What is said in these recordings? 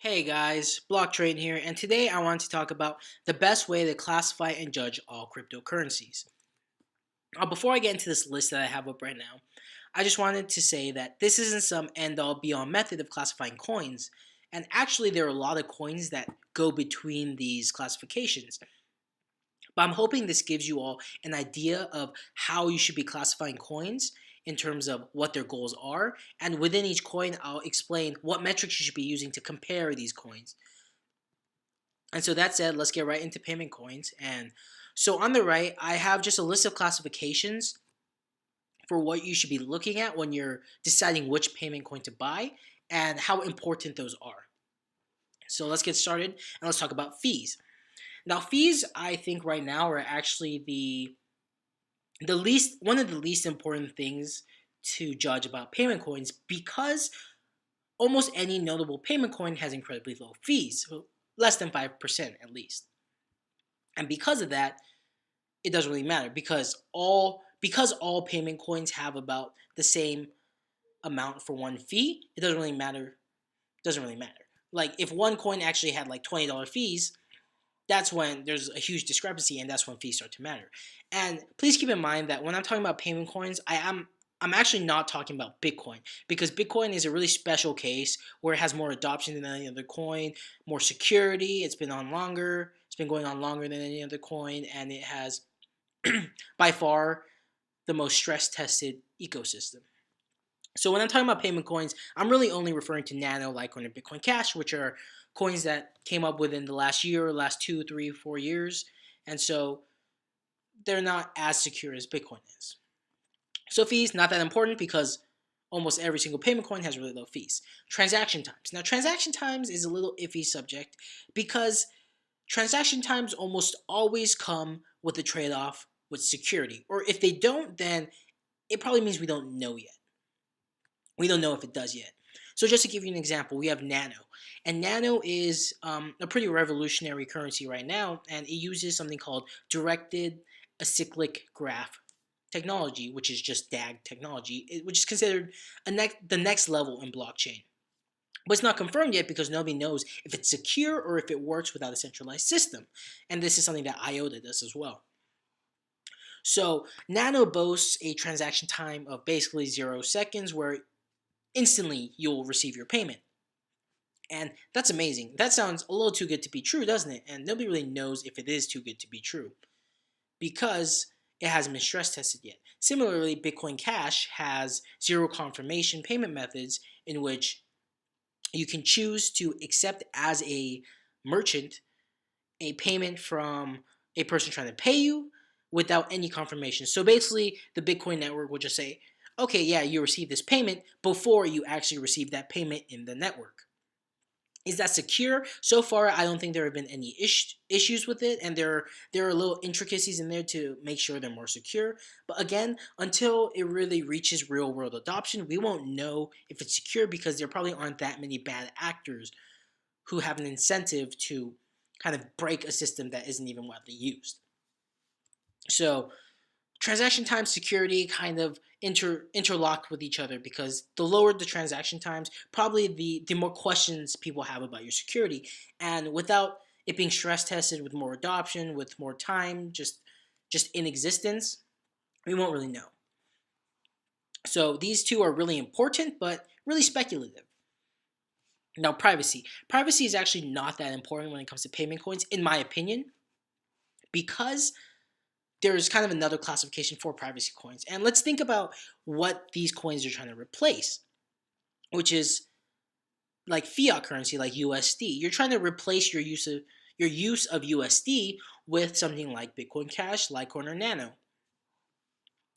Hey guys, Blocktrain here, and today I want to talk about the best way to classify and judge all cryptocurrencies. Now, before I get into this list that I have up right now, I just wanted to say that this isn't some end-all be-all method of classifying coins, and actually there are a lot of coins that go between these classifications. But I'm hoping this gives you all an idea of how you should be classifying coins in terms of what their goals are. And within each coin, I'll explain what metrics you should be using to compare these coins. And so that said, let's get right into payment coins. And so on the right, I have just a list of classifications for what you should be looking at when you're deciding which payment coin to buy and how important those are. So let's get started and let's talk about fees. Now, fees, I think right now are actually the least one of the least important things to judge about payment coins because almost any notable payment coin has incredibly low fees, so less than 5% at least. And because of that, it doesn't really matter because all payment coins have about the same amount for one fee, it doesn't really matter. Doesn't really matter. Like if one coin actually had like $20 fees, that's when there's a huge discrepancy and that's when fees start to matter. And please keep in mind that when I'm talking about payment coins, I'm actually not talking about Bitcoin because Bitcoin is a really special case where it has more adoption than any other coin, more security, it's been going on longer than any other coin, and it has by far the most stress tested ecosystem. So when I'm talking about payment coins, I'm really only referring to Nano, Litecoin, and Bitcoin Cash, which are coins that came up within the last year, last 2, 3, 4 years, and so they're not as secure as Bitcoin is. So fees, not that important because almost every single payment coin has really low fees. Transaction times. Now, transaction times is a little iffy subject because transaction times almost always come with a trade-off with security. Or if they don't, then it probably means we don't know yet. We don't know if it does yet. So just to give you an example, we have Nano. And Nano is a pretty revolutionary currency right now, and it uses something called directed acyclic graph technology, which is just DAG technology, which is considered the next level in blockchain. But it's not confirmed yet because nobody knows if it's secure or if it works without a centralized system. And this is something that IOTA does as well. So Nano boasts a transaction time of basically 0 seconds where instantly you'll receive your payment. And that's amazing. That sounds a little too good to be true, doesn't it? And nobody really knows if it is too good to be true because it hasn't been stress tested yet. Similarly, Bitcoin Cash has zero confirmation payment methods in which you can choose to accept as a merchant a payment from a person trying to pay you without any confirmation. So basically, the Bitcoin network will just say, okay, yeah, you received this payment before you actually receive that payment in the network. Is that secure? So far, I don't think there have been any issues with it, and there are little intricacies in there to make sure they're more secure. But again, until it really reaches real-world adoption, we won't know if it's secure because there probably aren't that many bad actors who have an incentive to kind of break a system that isn't even widely used. So transaction time security kind of interlocked with each other because the lower the transaction times, probably the more questions people have about your security. And without it being stress tested with more adoption, with more time, just in existence, we won't really know. So these two are really important, but really speculative. Now, privacy. Privacy is actually not that important when it comes to payment coins, in my opinion, because there's kind of another classification for privacy coins. And let's think about what these coins are trying to replace, which is like fiat currency, like USD. You're trying to replace your use of USD with something like Bitcoin Cash, Litecoin, or Nano.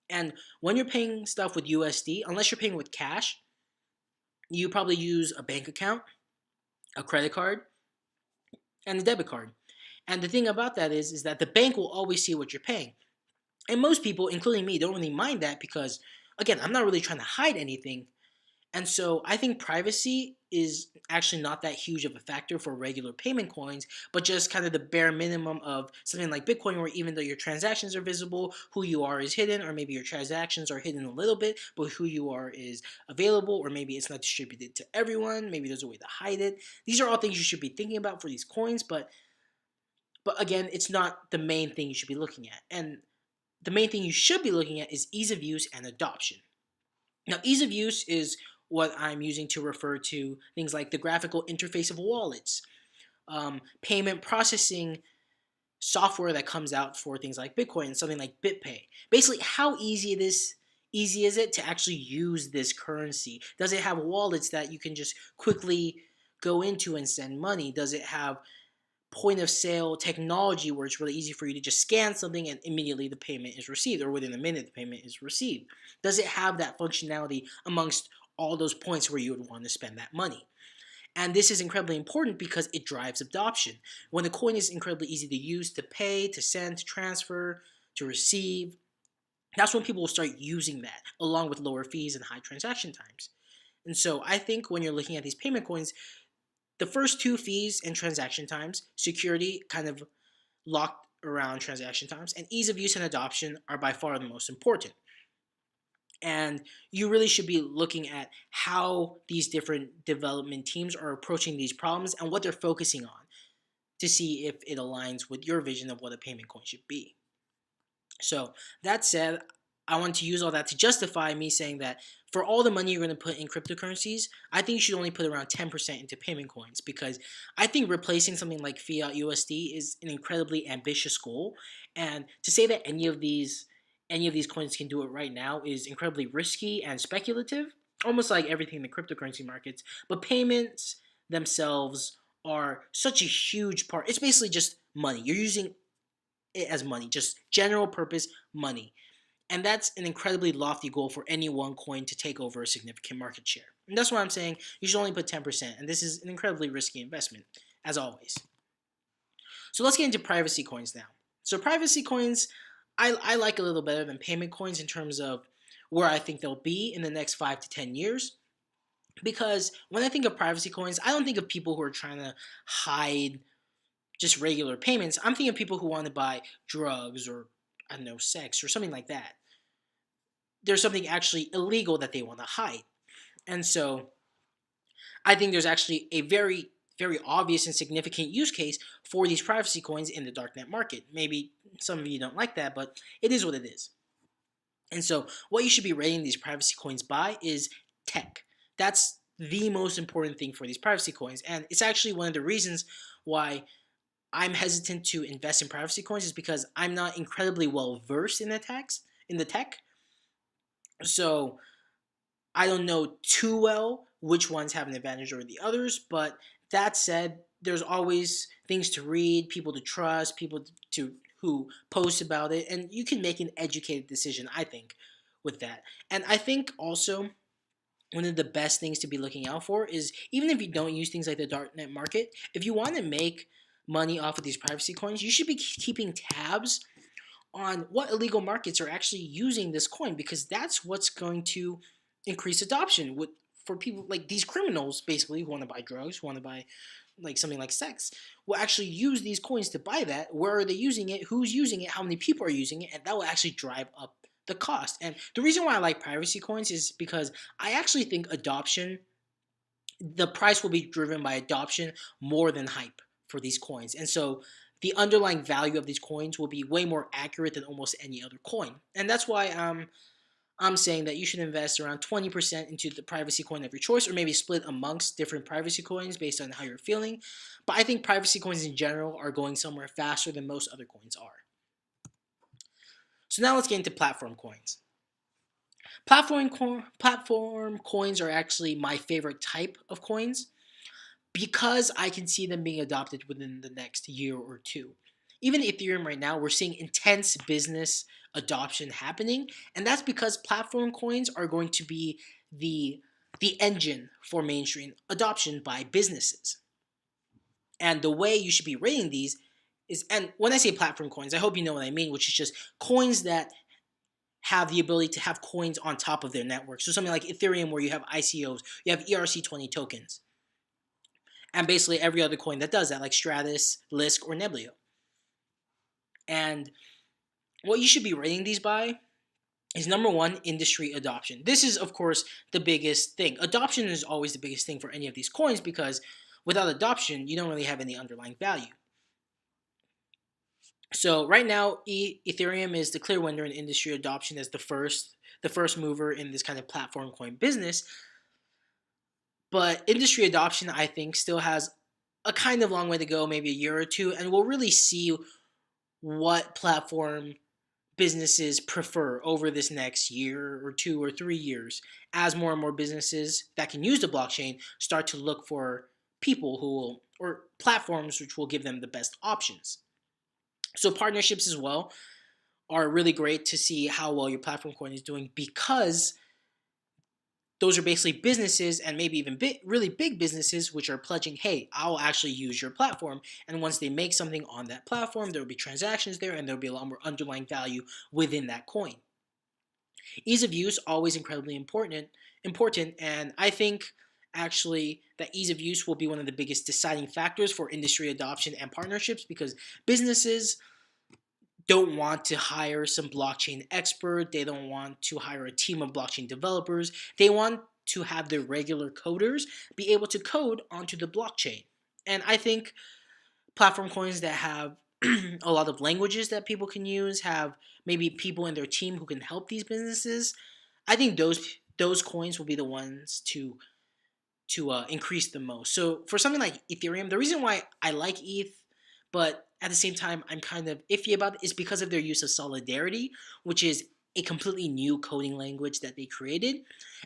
And when you're paying stuff with USD, unless you're paying with cash, you probably use a bank account, a credit card, and a debit card. And the thing about that is that the bank will always see what you're paying. And most people, including me, don't really mind that because, again, I'm not really trying to hide anything. And so I think privacy is actually not that huge of a factor for regular payment coins, but just kind of the bare minimum of something like Bitcoin, where even though your transactions are visible, who you are is hidden, or maybe your transactions are hidden a little bit, but who you are is available, or maybe it's not distributed to everyone. Maybe there's a way to hide it. These are all things you should be thinking about for these coins, but again, it's not the main thing you should be looking at. And the main thing you should be looking at is ease of use and adoption. Now, ease of use is what I'm using to refer to things like the graphical interface of wallets, payment processing software that comes out for things like Bitcoin, something like BitPay. Basically, how easy is it to actually use this currency? Does it have wallets that you can just quickly go into and send money? Does it have point of sale technology where it's really easy for you to just scan something and immediately the payment is received, or within a minute the payment is received? Does it have that functionality amongst all those points where you would want to spend that money? And this is incredibly important because it drives adoption. When a coin is incredibly easy to use, to pay, to send, to transfer, to receive, that's when people will start using that, along with lower fees and high transaction times. And so I think when you're looking at these payment coins, the first two, fees and transaction times, security kind of locked around transaction times, and ease of use and adoption are by far the most important. And you really should be looking at how these different development teams are approaching these problems and what they're focusing on to see if it aligns with your vision of what a payment coin should be. So that said, I want to use all that to justify me saying that for all the money you're going to put in cryptocurrencies, I think you should only put around 10% into payment coins, because I think replacing something like fiat USD is an incredibly ambitious goal. And to say that any of these coins can do it right now is incredibly risky and speculative, almost like everything in the cryptocurrency markets. But payments themselves are such a huge part. It's basically just money. You're using it as money, just general purpose money. And that's an incredibly lofty goal for any one coin to take over a significant market share. And that's why I'm saying you should only put 10%. And this is an incredibly risky investment, as always. So let's get into privacy coins now. So privacy coins, I like a little better than payment coins in terms of where I think they'll be in the next 5 to 10 years. Because when I think of privacy coins, I don't think of people who are trying to hide just regular payments. I'm thinking of people who want to buy drugs, or I don't know, sex or something like that. There's something actually illegal that they want to hide. And so I think there's actually a very, very obvious and significant use case for these privacy coins in the darknet market. Maybe some of you don't like that, but it is what it is. And so what you should be rating these privacy coins by is tech. That's the most important thing for these privacy coins. And it's actually one of the reasons why I'm hesitant to invest in privacy coins, is because I'm not incredibly well versed in the tech. So I don't know too well which ones have an advantage over the others. But that said, there's always things to read, people to trust, people to who post about it, and you can make an educated decision, I think, with that. And I think also one of the best things to be looking out for is, even if you don't use things like the darknet market, if you want to make money off of these privacy coins, you should be keeping tabs on what illegal markets are actually using this coin, because that's what's going to increase adoption for people like these criminals, basically, who want to buy drugs, who want to buy like something like sex, will actually use these coins to buy that. Where are they using it? Who's using it? How many people are using it? And that will actually drive up the cost. And the reason why I like privacy coins is because I actually think the price will be driven by adoption more than hype for these coins. And so the underlying value of these coins will be way more accurate than almost any other coin. And that's why I'm saying that you should invest around 20% into the privacy coin of your choice, or maybe split amongst different privacy coins based on how you're feeling. But I think privacy coins in general are going somewhere faster than most other coins are. So now let's get into platform coins. Platform coins are actually my favorite type of coins, because I can see them being adopted within the next year or two. Even Ethereum right now, we're seeing intense business adoption happening, and that's because platform coins are going to be the engine for mainstream adoption by businesses. And the way you should be rating these is, and when I say platform coins, I hope you know what I mean, which is just coins that have the ability to have coins on top of their network. So something like Ethereum, where you have ICOs, you have ERC20 tokens. and basically every other coin that does that, like Stratus, Lisk, or Neblio. And what you should be rating these by is number one, industry adoption. This is, of course, the biggest thing. Adoption is always the biggest thing for any of these coins because without adoption, you don't really have any underlying value. So right now, Ethereum is the clear winner in industry adoption as the first mover in this kind of platform coin business. But industry adoption, I think, still has a kind of long way to go, maybe a year or two, and we'll really see what platform businesses prefer over this next year or 2 or 3 years as more and more businesses that can use the blockchain start to look for people who will, or platforms which will give them the best options. So partnerships as well are really great to see how well your platform coin is doing because those are basically businesses and maybe even really big businesses which are pledging, hey, I'll actually use your platform. And once they make something on that platform, there will be transactions there and there will be a lot more underlying value within that coin. Ease of use, always incredibly important. And I think actually that ease of use will be one of the biggest deciding factors for industry adoption and partnerships because businesses don't want to hire some blockchain expert. They don't want to hire a team of blockchain developers. They want to have their regular coders be able to code onto the blockchain. And I think platform coins that have a lot of languages that people can use, have maybe people in their team who can help these businesses. I think those coins will be the ones to increase the most. So for something like Ethereum, the reason why I like ETH, but at the same time I'm kind of iffy about it, is because of their use of Solidarity, which is a completely new coding language that they created.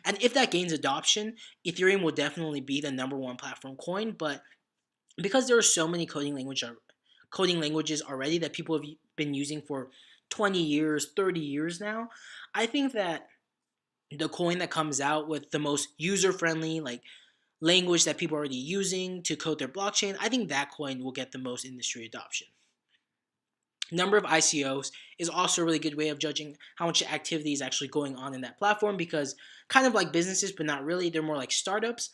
And if that gains adoption, Ethereum will definitely be the number one platform coin. But because there are so many coding languages already that people have been using for 20 years, 30 years now, I think that the coin that comes out with the most user-friendly, like language that people are already using to code their blockchain, I think that coin will get the most industry adoption. Number of ICOs is also a really good way of judging how much activity is actually going on in that platform because kind of like businesses, but not really, they're more like startups.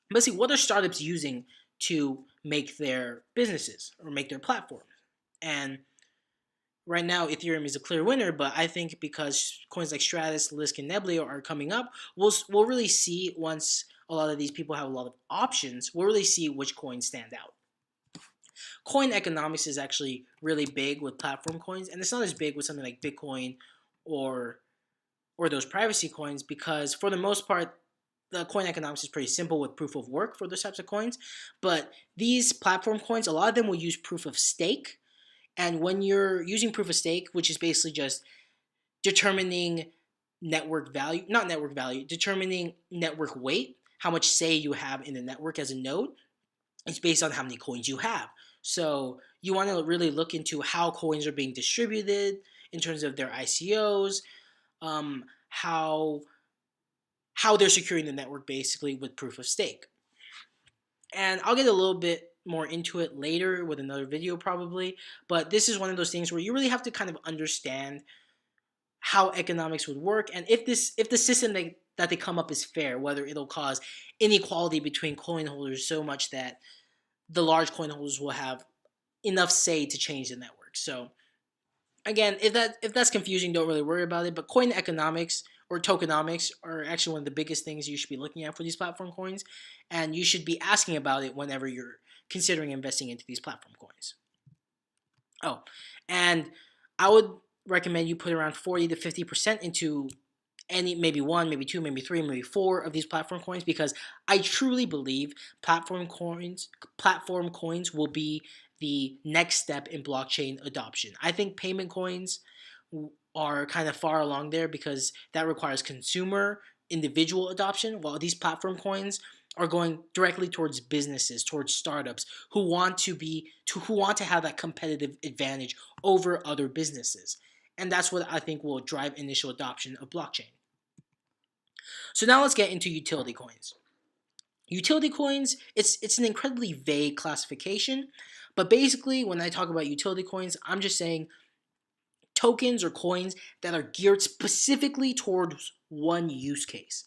But see, what are startups using to make their businesses or make their platform? And right now, Ethereum is a clear winner, but I think because coins like Stratus, Lisk, and Neblio are coming up, we'll really see once a lot of these people have a lot of options, we'll really see which coins stand out. Coin economics is actually really big with platform coins, and it's not as big with something like Bitcoin or those privacy coins because for the most part, the coin economics is pretty simple with proof of work for those types of coins. But these platform coins, a lot of them will use proof of stake. And when you're using proof of stake, which is basically just determining determining network weight, how much say you have in the network as a node, it's based on how many coins you have. So you want to really look into how coins are being distributed in terms of their ICOs, how they're securing the network basically with proof of stake. And I'll get a little bit more into it later with another video probably, but this is one of those things where you really have to kind of understand how economics would work and if the system that they come up is fair, whether it'll cause inequality between coin holders so much that the large coin holders will have enough say to change the network. So again, if that's confusing, don't really worry about it. But coin economics or tokenomics are actually one of the biggest things you should be looking at for these platform coins, and you should be asking about it whenever you're considering investing into these platform coins. Oh, and I would recommend you put around 40 to 50% into maybe one, maybe two, maybe three, maybe four of these platform coins because I truly believe platform coins will be the next step in blockchain adoption. I think payment coins are kind of far along there because that requires consumer individual adoption, while these platform coins are going directly towards businesses, towards startups who want to have that competitive advantage over other businesses. And that's what I think will drive initial adoption of blockchain. So now let's get into utility coins. Utility coins, it's an incredibly vague classification, but basically when I talk about utility coins, I'm just saying tokens or coins that are geared specifically towards one use case.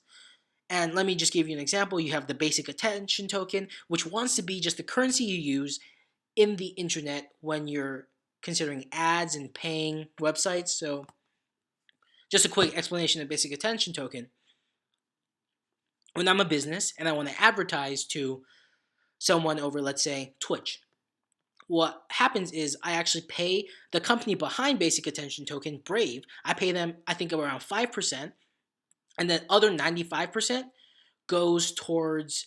And let me just give you an example. You have the basic attention token, which wants to be just the currency you use in the internet when you're considering ads and paying websites. So just a quick explanation of basic attention token. When I'm a business and I want to advertise to someone over, let's say, Twitch, what happens is I actually pay the company behind basic attention token, Brave. I pay them, I think, around 5%, and then other 95% goes towards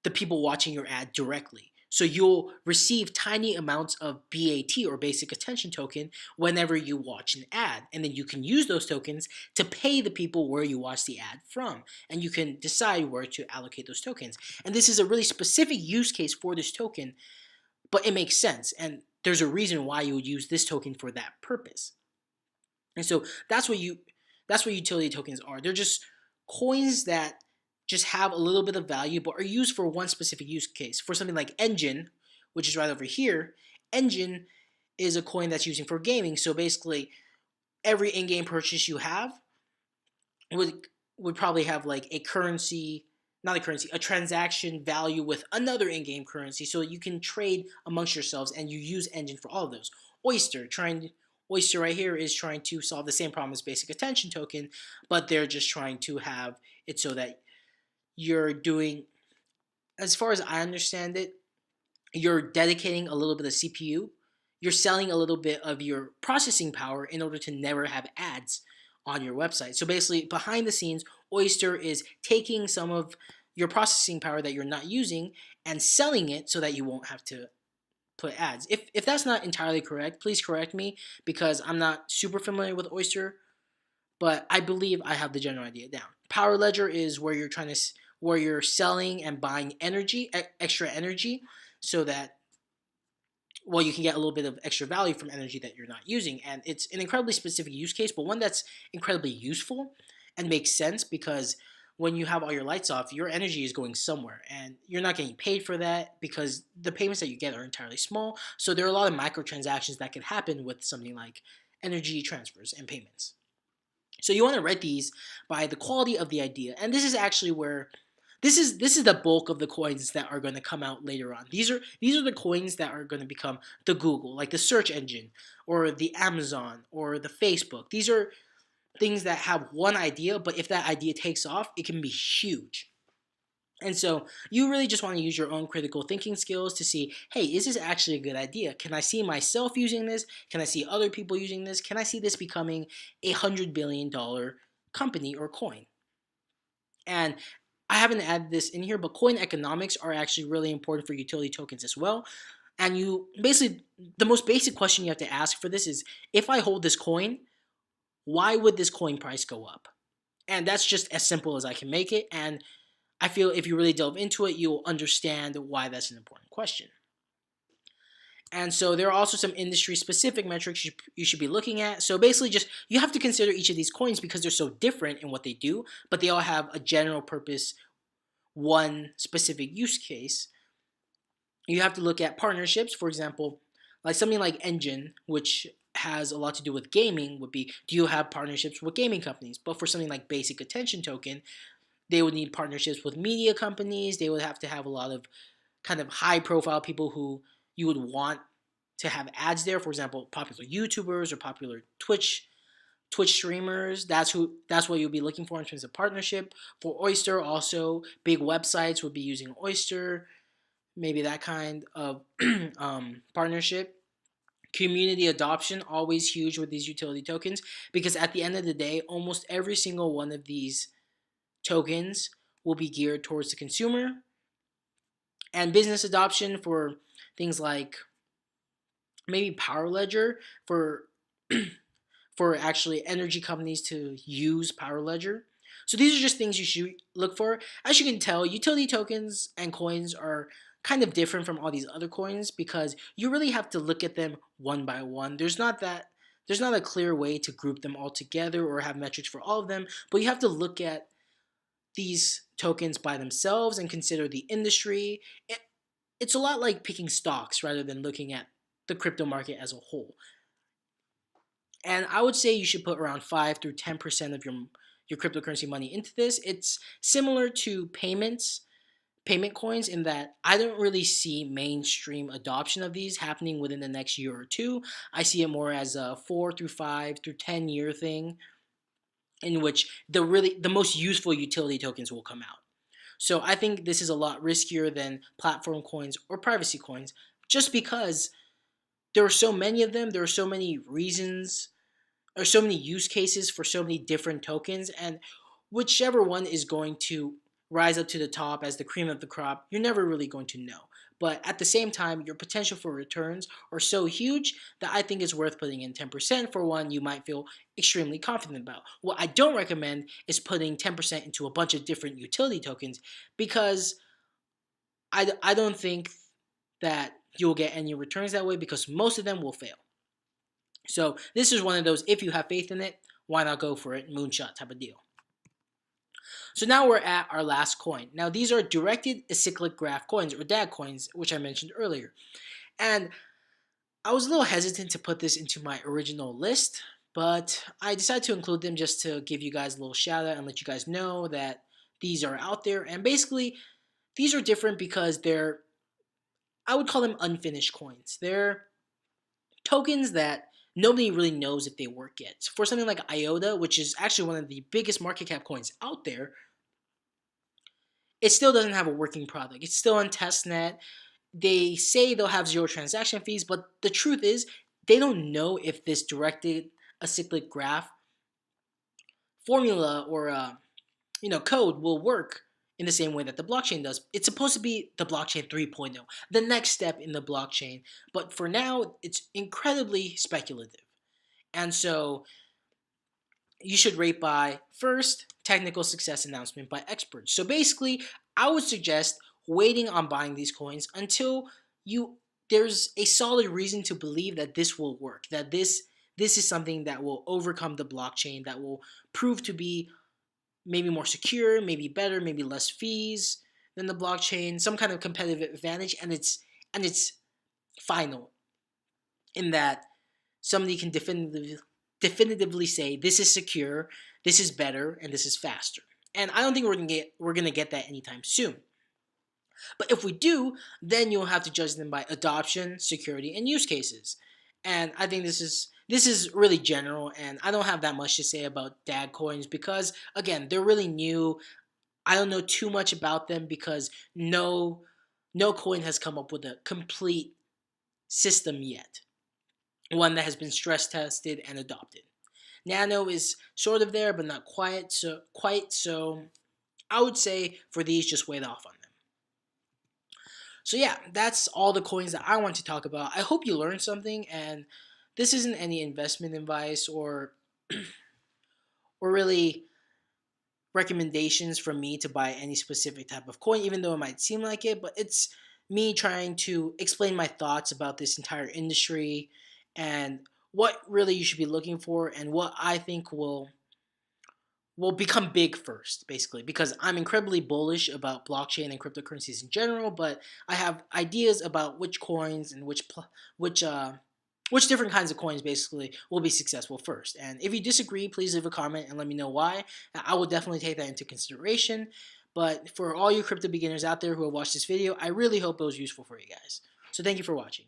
the people watching your ad directly. So you'll receive tiny amounts of BAT, or basic attention token, whenever you watch an ad. And then you can use those tokens to pay the people where you watch the ad from. And you can decide where to allocate those tokens. And this is a really specific use case for this token, but it makes sense. And there's a reason why you would use this token for that purpose. And so that's what utility tokens are. They're just coins that just have a little bit of value but are used for one specific use case. For something like Engine, which is right over here, Engine is a coin that's using for gaming. So basically, every in-game purchase you have would probably have like a currency, not a currency, a transaction value with another in-game currency. So you can trade amongst yourselves, and you use Engine for all of those. Oyster right here is trying to solve the same problem as basic attention token, but they're just trying to have it so that you're doing, as far as I understand it, you're dedicating a little bit of CPU. You're selling a little bit of your processing power in order to never have ads on your website. So basically, behind the scenes, Oyster is taking some of your processing power that you're not using and selling it so that you won't have to put ads. If that's not entirely correct, please correct me, because I'm not super familiar with Oyster, but I believe I have the general idea down. Power Ledger is where you're selling and buying energy, extra energy, so that, well, you can get a little bit of extra value from energy that you're not using. And it's an incredibly specific use case, but one that's incredibly useful and makes sense, because when you have all your lights off, your energy is going somewhere, and you're not getting paid for that because the payments that you get are entirely small. So there are a lot of microtransactions that can happen with something like energy transfers and payments. So you want to rate these by the quality of the idea, and this is actually where this is the bulk of the coins that are going to come out later on. These are the coins that are going to become the Google, like the search engine, or the Amazon, or the Facebook. These are things that have one idea, but if that idea takes off, it can be huge. And so you really just want to use your own critical thinking skills to see, hey, is this actually a good idea? Can I see myself using this? Can I see other people using this? Can I see this becoming $100 billion company or coin? And I haven't added this in here, but coin economics are actually really important for utility tokens as well. And you basically, the most basic question you have to ask for this is, if I hold this coin, why would this coin price go up? And that's just as simple as I can make it. And I feel if you really delve into it, you'll understand why that's an important question. And so there are also some industry-specific metrics you should be looking at. So basically, just you have to consider each of these coins because they're so different in what they do, but they all have a general purpose, one specific use case. You have to look at partnerships. For example, like something like Engine, which has a lot to do with gaming, would be, do you have partnerships with gaming companies? But for something like basic attention token, they would need partnerships with media companies. They would have to have a lot of kind of high profile people who you would want to have ads there. For example, popular YouTubers or popular Twitch streamers. That's what you'll be looking for in terms of partnership. For Oyster, also big websites would be using Oyster. Maybe that kind of partnership. Community adoption, always huge with these utility tokens, because at the end of the day, almost every single one of these tokens will be geared towards the consumer. And business adoption for things like maybe Power Ledger, for for actually energy companies to use Power Ledger. So these are just things you should look for. As you can tell, utility tokens and coins are kind of different from all these other coins because you really have to look at them one by one. There's not a clear way to group them all together or have metrics for all of them, but you have to look at these tokens by themselves and consider the industry. It's a lot like picking stocks rather than looking at the crypto market as a whole. And I would say you should put around 5 through 10% of your cryptocurrency money into this. It's similar to payment coins in that I don't really see mainstream adoption of these happening within the next year or two. I see it more as a 4 through 5 through 10-year thing in which the most useful utility tokens will come out. So I think this is a lot riskier than platform coins or privacy coins just because there are so many of them, there are so many reasons or so many use cases for so many different tokens, and whichever one is going to rise up to the top as the cream of the crop, you're never really going to know. But at the same time, your potential for returns are so huge that I think it's worth putting in 10% for one you might feel extremely confident about. What I don't recommend is putting 10% into a bunch of different utility tokens because I don't think that you'll get any returns that way because most of them will fail. So this is one of those, if you have faith in it, why not go for it, moonshot type of deal. So now we're at our last coin. Now these are directed acyclic graph coins or DAG coins, which I mentioned earlier. And I was a little hesitant to put this into my original list, but I decided to include them just to give you guys a little shout out and let you guys know that these are out there. And basically, these are different because I would call them unfinished coins. They're tokens that nobody really knows if they work yet. For something like IOTA, which is actually one of the biggest market cap coins out there, it still doesn't have a working product. It's still on testnet. They say they'll have zero transaction fees, but the truth is they don't know if this directed acyclic graph formula or code will work in the same way that the blockchain does. It's supposed to be the blockchain 3.0, the next step in the blockchain. But for now, it's incredibly speculative. And so you should rate by first, technical success announcement by experts. So basically, I would suggest waiting on buying these coins until there's a solid reason to believe that this will work, that this is something that will overcome the blockchain, that will prove to be maybe more secure, maybe better, maybe less fees than the blockchain, some kind of competitive advantage, and it's final in that somebody can definitively say this is secure, this is better, and this is faster. And I don't think we're gonna get that anytime soon. But if we do, then you'll have to judge them by adoption, security, and use cases. And I think this is really general, and I don't have that much to say about DAG coins because again, they're really new. I don't know too much about them because no coin has come up with a complete system yet. One that has been stress tested and adopted. Nano is sort of there, but not quite. So I would say for these, just wait off on them. So yeah, that's all the coins that I want to talk about. I hope you learned something, and this isn't any investment advice or really recommendations from me to buy any specific type of coin, even though it might seem like it, but it's me trying to explain my thoughts about this entire industry and what really you should be looking for and what I think will become big first, basically, because I'm incredibly bullish about blockchain and cryptocurrencies in general, but I have ideas about which coins and which different kinds of coins basically will be successful first. And if you disagree, please leave a comment and let me know why. I will definitely take that into consideration. But for all you crypto beginners out there who have watched this video, I really hope it was useful for you guys. So thank you for watching.